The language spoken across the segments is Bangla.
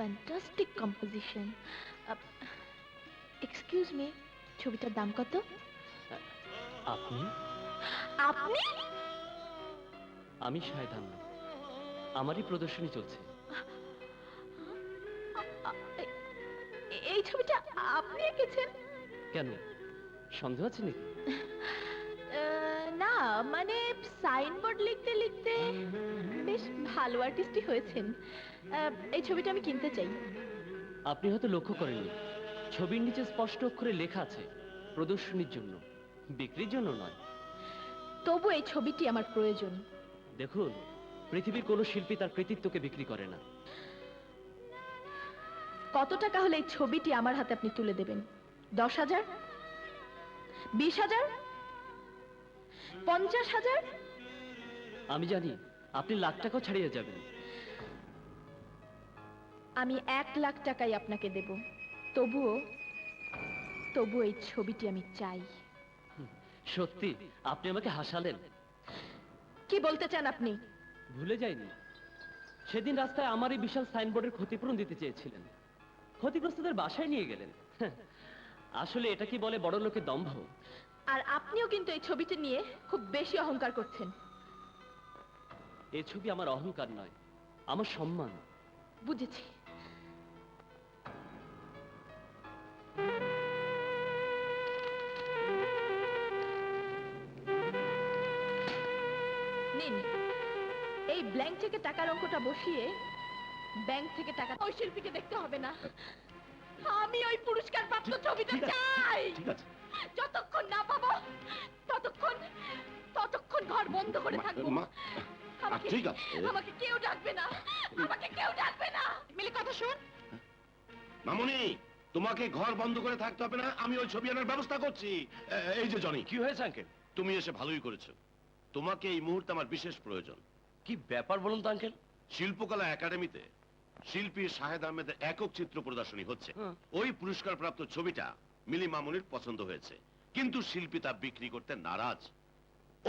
Fantastic composition. এক্সকিউজ মি, ছবিটার দাম কত? আপনি? আপনি? আমি শাহেদ আহমেদ, আমারই প্রদর্শনী চলছে। এই ছবিটা আপনি এঁকেছেন? কেন, সন্দেহ আছে নাকি? না, মানে সাইনবোর্ড লিখতে লিখতে বেশ ভালো আর্টিস্টই হয়েছেন। এই ছবিটা আমি কিনতে চাই। আপনি হয়তো লক্ষ্য করেননি, ছবির নিচে স্পষ্ট অক্ষরে লেখা আছে প্রদর্শনীর জন্য, বিক্রির জন্য নয়। তবু এই ছবিটি আমার প্রয়োজন। দেখুন, পৃথিবীর কোনো শিল্পী তার কৃতিত্বকে বিক্রি করে না। কত টাকা হলে এই ছবিটি আমার হাতে আপনি তুলে দেবেন? 10,000, 20,000, 50,000? আমি জানি আপনি লাখ টাকাও ছাড়িয়ে যাবেন। আমি 1 লাখ টাকাই আপনাকে দেব। তবুও এই ছবিটি আমি চাই। সত্যি আপনি আমাকে হাসালেন। কি বলতে চান আপনি? ভুলে যাইনি, সেদিন রাস্তায় আমার এই বিশাল সাইনবোর্ডের ক্ষতিপূরণ দিতে চেয়েছিলেন, ক্ষতিগ্রস্তদের বাসায় নিয়ে গেলেন। আসলে এটা কি বলে বড় লোকের দম্ভ। আর আপনিও কিন্তু এই ছবিটি নিয়ে খুব বেশি অহংকার করছেন। এই ছবি আমার অহংকার নয়, আমার সম্মান। বুঝেছি। নিন, এই ব্ল্যাঙ্ক থেকে টাকার অঙ্কটা বসিয়ে ব্যাংক থেকে টাকা ওই শিল্পীকে দেখতে হবে না। আমি ওই পুরস্কার প্রাপ্ত ছবিটা চাই। যতক্ষণ না পাবো ততক্ষণ ঘর বন্ধ করে থাকবো। ঠিক আছে, আমাকে কেউ ডাকবে না, মিলি কথা শোন। মামুনি, তোমাকে ঘর বন্ধ করে থাকতে হবে না, আমি ওই ছবি আনার ব্যবস্থা করছি। এই যে জনি, কি হয়েছে আঙ্কেল? তুমি এসে ভালোই করেছো। তোমাকে এই মুহূর্তে আমার বিশেষ প্রয়োজন। কি ব্যাপার বলুন তো আঙ্কেল? শিল্পকলা একাডেমিতে শিল্পী শাহেদ আহমেদের একক চিত্র প্রদর্শনী হচ্ছে। ওই পুরস্কার প্রাপ্ত ছবিটা মিলি মামুনির পছন্দ হয়েছে, কিন্তু শিল্পী তা বিক্রি করতে নারাজ।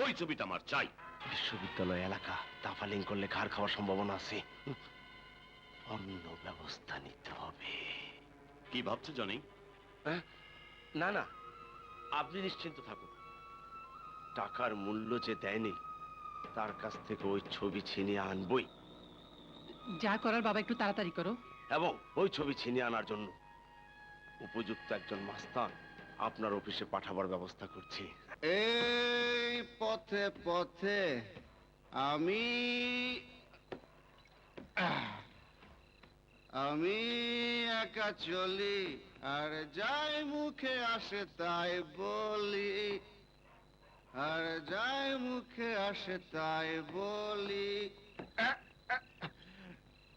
ওই ছবিটা আমার চাই। বিশ্ববিদ্যালয় এলাকা, তাফালিং করলে ঘাড় খাওয়ার সম্ভাবনা আছে। অন্য ব্যবস্থা নিতে হবে। কি ভাবছো জনি? না না, আপনি নিশ্চিন্ত থাকুন। টাকার মূল্য যে দেয়নি, তার কাছ থেকে ওই ছবি ছিনিয়ে আনবই। যা করার বাবা একটু তাড়াতাড়ি করো। এবং ওই ছবি ছিনিয়ে আনার জন্য উপযুক্ত একজন মাস্তান আপনার অফিসে পাঠাবার ব্যবস্থা করছি। এই পথে পথে আমি একা চলি, আর যাই মুখে আসে তাই বলি, আর যাই মুখে আসে তাই বলি।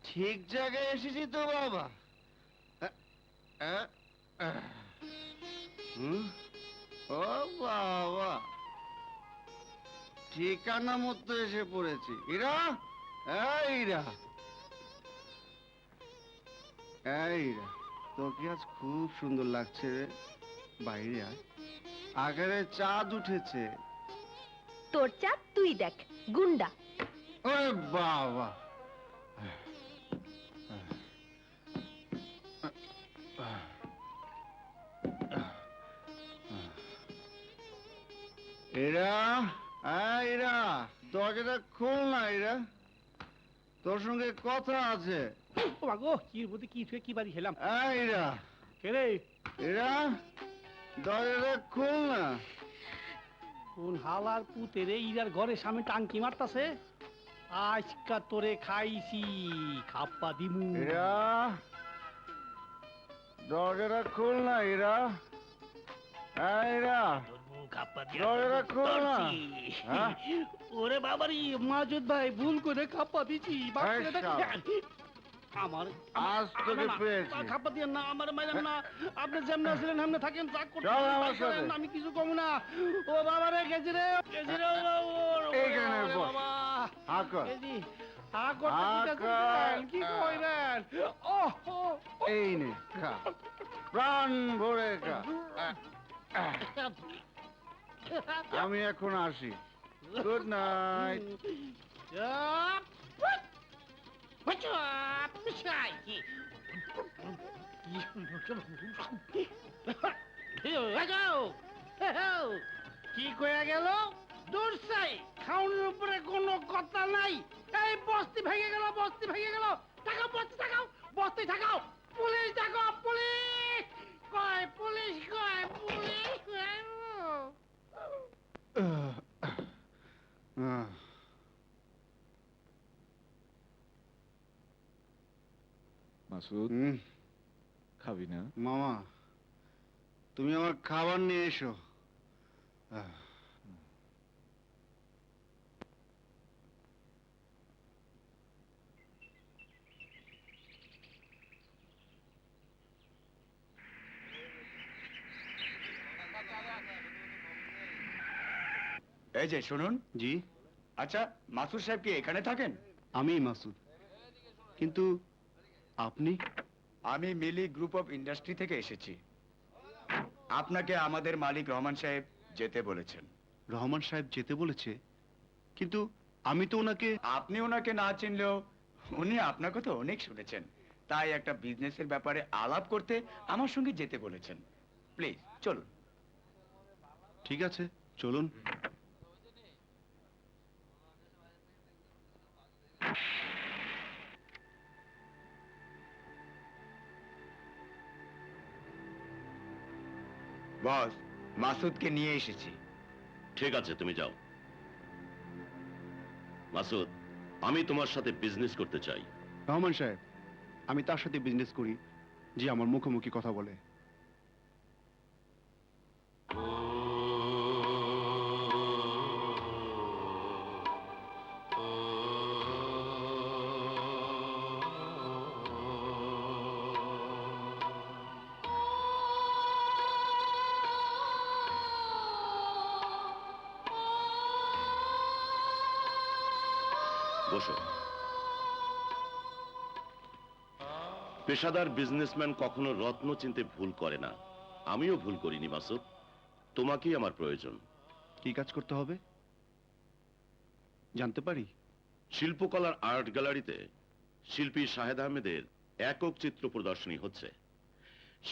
ঠিক জায়গায় এসেছি তো বাবা? ও বাবা, ঠিকানা মতো এসে পড়েছি। ইরা, ইরা, ইরা, তোকে আজ খুব সুন্দর লাগছে রে। বাইরে আয়, আকারে চাঁদ উঠেছে। তোর চাপ তুই দেখ, গুন্ডা। ওরে বাবা, এরা, এরা দরজাটা খোল না। এরা, তোর সঙ্গে কথা আছে। ও মাগো, কি বলতে কি ছুঁয়ে কি বাড়ি খেলাম। এরা, কে রে? এরা দরজাটা খোল না। কোন হালার পুতে রে ইরার ঘরের সামনে টাঙ্কি মারতাছে। আজকা তোরে খাইছি, খাপ্পা দিমু। এরা, দরজাটা খোল না। এরা, এরা দরজাটা খোল না। হ্যাঁ? ওরে বাবারি, মাজুদ ভাই ভুল করে খাপ্পা দিছি। আমার আজ তোকে পেয়েছি। খাপ্পা দিয়ে না, আমার মাইলাম না। আপনি যেমন ছিলেন সামনে থাকেন, চা চল আমার সাথে। করতে আমি কিছু কম না। ও বাবা রে, গেছি রে, গেছি রে। এইখানে বস। বাবা, হা কর। গেছি। হা করতে কি কইরেন? ও এই নে, খা, প্রাণ ভরে খা। আমি এখন আসি। Good night. কি কয়া গেল? দূর চাই, খাওনের উপরে কোনো কথা নাই। এই বস্তি ভেঙে গেল, বস্তি ভেঙে গেল। টাকাও বস্তি, টাকাও বস্তি, টাকাও। পুলিশ ডাকো, পুলিশ কয়, পুলিশ কয়, পুলিশ কয়। মাসুদ খাবি না? মামা, তুমি আমার খাবার নিয়ে এসো। এই যে শুনুন, জি, আচ্ছা মাসুদ সাহেব কি এখানে থাকেন? আমি মাসুদ, কিন্তু আপনি? আমি মিলি গ্রুপ অফ ইন্ডাস্ট্রি থেকে এসেছি। আপনাকে আমাদের মালিক রহমান সাহেব যেতে বলেছেন। রহমান সাহেব যেতে বলেছে, কিন্তু আমি তো ওনাকে... আপনি ওনাকে না চিনলেও উনি আপনার কথা অনেক শুনেছেন, তাই একটা বিজনেসের ব্যাপারে আলাপ করতে আমার সঙ্গে যেতে বলেছেন। প্লিজ চলুন। ঠিক আছে, চলুন। বস, মাসুদকে নিয়ে এসেছি। ঠিক আছে, তুমি যাও। মাসুদ, আমি তোমার সাথে বিজনেস করতে চাই। রহমান সাহেব, আমি তার সাথে বিজনেস করি যে আমার মুখোমুখি কথা বলে। বসো। পেশাদার বিজনেসম্যান কখনো রত্ন চিনতে ভুল করে না। আমিও ভুল করিনি মাসুদ। তোমাকেই আমার প্রয়োজন। কি কাজ করতে হবে জানতে পারি? শিল্পকলার আর্ট গ্যালারিতে শিল্পী শাহেদ আহমেদের একক চিত্র প্রদর্শনী হচ্ছে।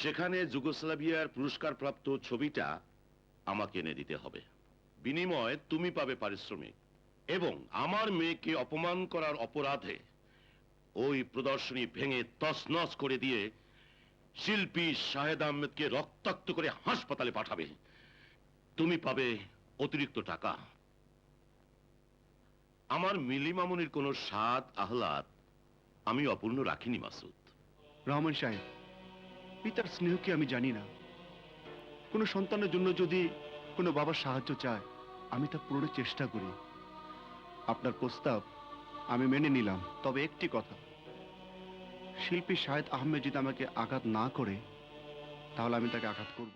সেখানে যুগোস্লাভিয়ার পুরস্কারপ্রাপ্ত ছবিটা আমাকে এনে দিতে হবে। বিনিময়ে তুমি পাবে পারিশ্রমিক, এবং আমার মেয়েকে অপমান করার অপরাধে ওই প্রদর্শনী ভেঙে তছনছ করে দিয়ে শিল্পী শাহেদ আহমেদকে রক্তাক্ত করে হাসপাতালে পাঠাবে। তুমি পাবে অতিরিক্ত টাকা। আমার মিলি মামুনির কোনো স্বাদ আহ্লাদ আমি অপূর্ণ রাখিনি মাসুদ। রহমান সাহেব, পিতার স্নেহকে আমি জানি না। কোনো সন্তানের জন্য যদি কোনো বাবার সাহায্য চায়, আমি তা পূরণের চেষ্টা করি। আপনার প্রস্তাব আমি মেনে নিলাম, তবে একটি কথা, শিল্পী শাহেদ আহমেদ যদি আমাকে আঘাত না করে, তাহলে আমি তাকে আঘাত করব।